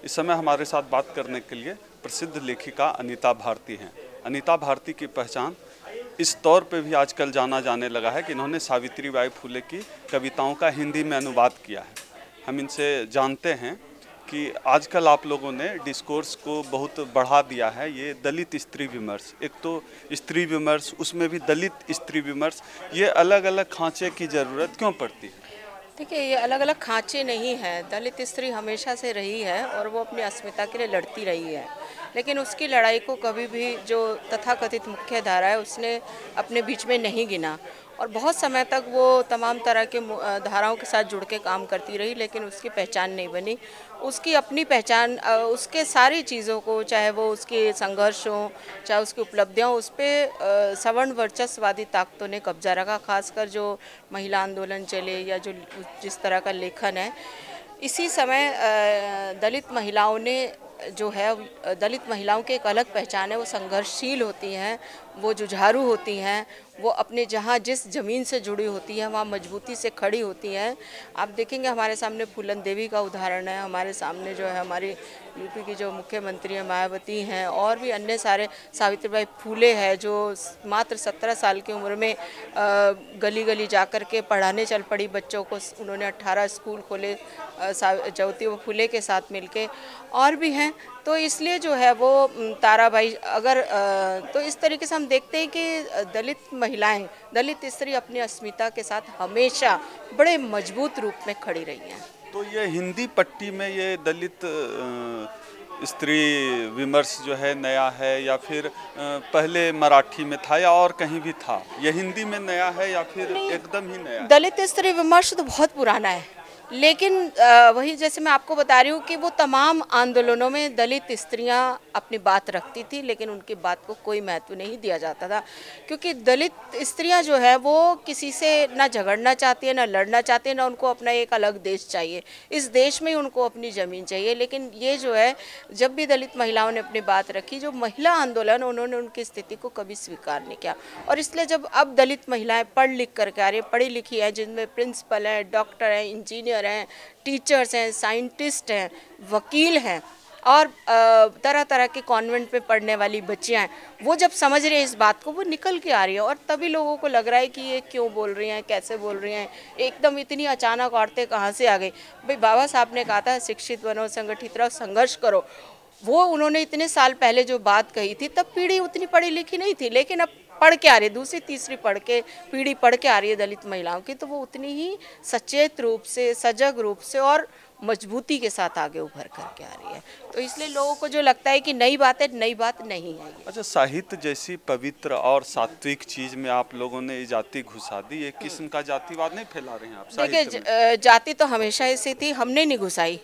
इस समय हमारे साथ बात करने के लिए प्रसिद्ध लेखिका अनीता भारती हैं। अनीता भारती की पहचान इस तौर पे भी आजकल जाना जाने लगा है कि इन्होंने सावित्रीबाई फुले की कविताओं का हिंदी में अनुवाद किया है। हम इनसे जानते हैं कि आजकल आप लोगों ने डिस्कोर्स को बहुत बढ़ा दिया है। ये दलित स्त्री विमर्श, एक तो स्त्री विमर्श, उसमें भी दलित स्त्री विमर्श, ये अलग अलग खांचे की ज़रूरत क्यों पड़ती है? देखिए, ये अलग अलग खांचे नहीं हैं। दलित स्त्री हमेशा से रही है और वो अपनी अस्मिता के लिए लड़ती रही है, लेकिन उसकी लड़ाई को कभी भी जो तथाकथित मुख्य धारा है उसने अपने बीच में नहीं गिना और बहुत समय तक वो तमाम तरह के धाराओं के साथ जुड़ के काम करती रही, लेकिन उसकी पहचान नहीं बनी। उसकी अपनी पहचान, उसके सारी चीज़ों को, चाहे वो उसके संघर्ष हो, चाहे उसकी उपलब्धियाँ, उस पर सवर्ण वर्चस्ववादी ताकतों ने कब्जा रखा। खासकर जो महिला आंदोलन चले या जो जिस तरह का लेखन है, इसी समय दलित महिलाओं ने जो है, दलित महिलाओं की एक अलग पहचान है। वो संघर्षशील होती हैं, वो जुझारू होती हैं, वो अपने जहाँ जिस ज़मीन से जुड़ी होती हैं वहाँ मजबूती से खड़ी होती हैं। आप देखेंगे हमारे सामने फूलन देवी का उदाहरण है, हमारे सामने जो है हमारी यूपी की जो मुख्यमंत्री हैं मायावती हैं, और भी अन्य सारे, सावित्रीबाई फूले है जो मात्र 17 साल की उम्र में गली गली जा कर के पढ़ाने चल पड़ी बच्चों को। उन्होंने 18 स्कूल खोले ज्योतिबा फूले के साथ मिलके, और भी हैं। तो इसलिए जो है वो ताराबाई, अगर तो इस तरीके से हम देखते हैं कि दलित महिलाएं, दलित स्त्री अपनी अस्मिता के साथ हमेशा बड़े मजबूत रूप में खड़ी रही हैं। तो ये हिंदी पट्टी में ये दलित स्त्री विमर्श जो है नया है, या फिर पहले मराठी में था या और कहीं भी था? ये हिंदी में नया है या फिर एकदम ही नया है? दलित स्त्री विमर्श तो बहुत पुराना है, लेकिन वही जैसे मैं आपको बता रही हूँ कि वो तमाम आंदोलनों में दलित स्त्रियाँ अपनी बात रखती थी, लेकिन उनकी बात को कोई महत्व नहीं दिया जाता था, क्योंकि दलित स्त्रियाँ जो है वो किसी से ना झगड़ना चाहती है, ना लड़ना चाहती है, ना उनको अपना एक अलग देश चाहिए। इस देश में ही उनको अपनी ज़मीन चाहिए। लेकिन ये जो है, जब भी दलित महिलाओं ने अपनी बात रखी, जो महिला आंदोलन, उन्होंने उनकी स्थिति को कभी स्वीकार नहीं किया। और इसलिए जब अब दलित महिलाएँ पढ़ लिख करके आ रही, पढ़ी लिखी हैं, जिनमें प्रिंसिपल हैं, डॉक्टर हैं, इंजीनियर हैं, टीचर्स हैं, साइंटिस्ट हैं, वकील हैं, और तरह तरह के कॉन्वेंट में पढ़ने वाली बच्चियां हैं, वो जब समझ रही हैं इस बात को, वो निकल के आ रही है। और तभी लोगों को लग रहा है कि ये क्यों बोल रही हैं, कैसे बोल रही हैं, एकदम इतनी अचानक औरतें कहाँ से आ गई। भाई, बाबा साहब ने कहा था शिक्षित बनो, संगठित रहो, संघर्ष करो। वो उन्होंने इतने साल पहले जो बात कही थी, तब पीढ़ी उतनी पढ़ी लिखी नहीं थी, लेकिन अब पढ़ के आ रही है, दूसरी तीसरी पीढ़ी पढ़ के आ रही है दलित महिलाओं की, तो वो उतनी ही सचेत रूप से, सजग रूप से और मजबूती के साथ आगे उभर करके आ रही है। तो इसलिए लोगों को जो लगता है कि नई बात है, नई बात नहीं है। अच्छा, साहित्य जैसी पवित्र और सात्विक चीज में आप लोगों ने जाति घुसा दी। एक किस्म का जातिवाद नहीं फैला रहे हैं आप साहित्य में? देखिए, जाति तो हमेशा ऐसी थी, हमने नहीं घुसाई।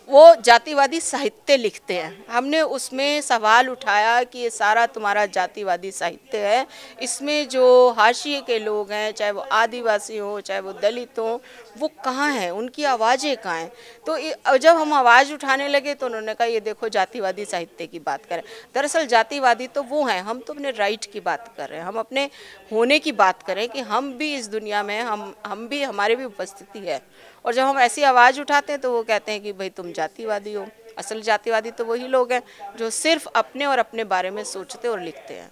वो जातिवादी साहित्य लिखते हैं, हमने उसमें सवाल उठाया कि ये सारा तुम्हारा जातिवादी साहित्य है, इसमें जो हाशिए के लोग हैं, चाहे वो आदिवासी हो, चाहे वो दलित हो, वो कहाँ हैं, उनकी आवाज़ें कहाँ हैं। तो जब हम आवाज़ उठाने लगे तो उन्होंने कहा ये देखो जातिवादी साहित्य की बात करें। दरअसल जातिवादी तो वो हैं, हम तो अपने राइट की बात कर रहे हैं, हम अपने होने की बात करें कि हम भी इस दुनिया में, हम भी, हमारी भी उपस्थिति है। और जब हम ऐसी आवाज़ उठाते हैं तो वो कहते हैं कि भाई तुम जातिवादी हो। असल जातिवादी तो वही लोग हैं जो सिर्फ अपने और अपने बारे में सोचते और लिखते हैं।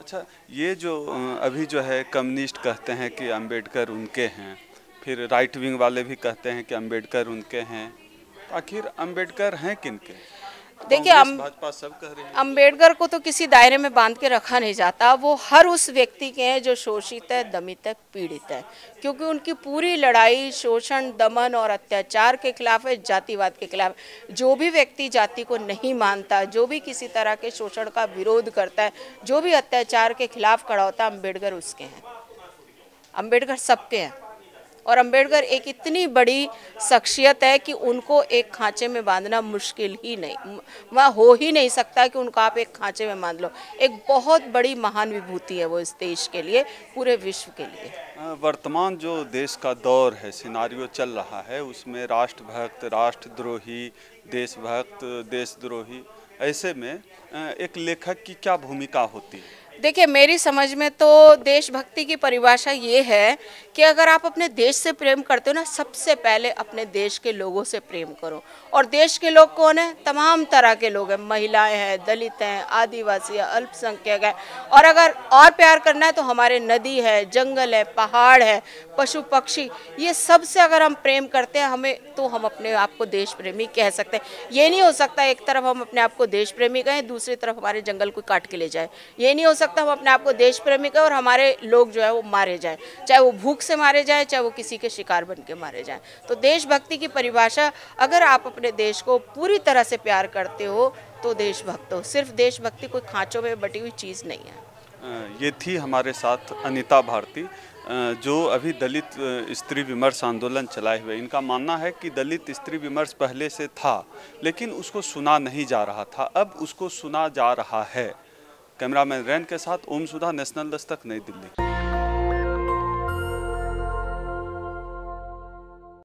अच्छा, ये जो अभी जो है कम्युनिस्ट कहते हैं कि अंबेडकर उनके हैं, फिर राइट विंग वाले भी कहते हैं कि अंबेडकर उनके हैं, आखिर अंबेडकर हैं किनके? देखिए, भाजपा सब कह रहे हैं। अंबेडकर को तो किसी दायरे में बांध के रखा नहीं जाता। वो हर उस व्यक्ति के हैं जो शोषित है, दमित है, पीड़ित है, क्योंकि उनकी पूरी लड़ाई शोषण, दमन और अत्याचार के खिलाफ है, जातिवाद के खिलाफ। जो भी व्यक्ति जाति को नहीं मानता, जो भी किसी तरह के शोषण का विरोध करता है, जो भी अत्याचार के खिलाफ खड़ा होता है, अंबेडकर उसके हैं। अंबेडकर सबके हैं। और अंबेडकर एक इतनी बड़ी शख्सियत है कि उनको एक खांचे में बांधना मुश्किल ही नहीं, वह हो ही नहीं सकता कि उनको आप एक खांचे में बांध लो। एक बहुत बड़ी महान विभूति है वो इस देश के लिए, पूरे विश्व के लिए। वर्तमान जो देश का दौर है, सिनारियो चल रहा है, उसमें राष्ट्रभक्त, राष्ट्रद्रोही, देशभक्त, देशद्रोही, ऐसे में एक लेखक की क्या भूमिका होती है? देखिए, मेरी समझ में तो देशभक्ति की परिभाषा ये है कि अगर आप अपने देश से प्रेम करते हो ना, सबसे पहले अपने देश के लोगों से प्रेम करो। और देश के लोग कौन है? तमाम तरह के लोग हैं, महिलाएं हैं, दलित हैं, आदिवासी हैं, अल्पसंख्यक हैं। और अगर और प्यार करना है तो हमारे नदी है, जंगल है, पहाड़ है, पशु पक्षी, ये सब से अगर हम प्रेम करते हैं हमें, तो हम अपने आप को देश प्रेमी कह सकते हैं। ये नहीं हो सकता एक तरफ हम अपने आप को देश प्रेमी कहें, दूसरी तरफ हमारे जंगल को काट के ले जाए। ये नहीं हो सकता हम अपने आप को देश प्रेमी कहें और हमारे लोग जो है वो मारे जाए, चाहे वो भूख से मारे जाए, चाहे वो किसी के शिकार बन के मारे जाए। तो देशभक्ति की परिभाषा, अगर आप अपने देश को पूरी तरह से प्यार करते हो तो देशभक्त हो। सिर्फ देशभक्ति कोई खांचों में बटी हुई चीज़ नहीं है। ये थी हमारे साथ अनीता भारती, जो अभी दलित स्त्री विमर्श आंदोलन चलाए हुए। इनका मानना है कि दलित स्त्री विमर्श पहले से था, लेकिन उसको सुना नहीं जा रहा था, अब उसको सुना जा रहा है। कैमरामैन रैन के साथ ओम सुधा, नेशनल दस्तक, नई दिल्ली।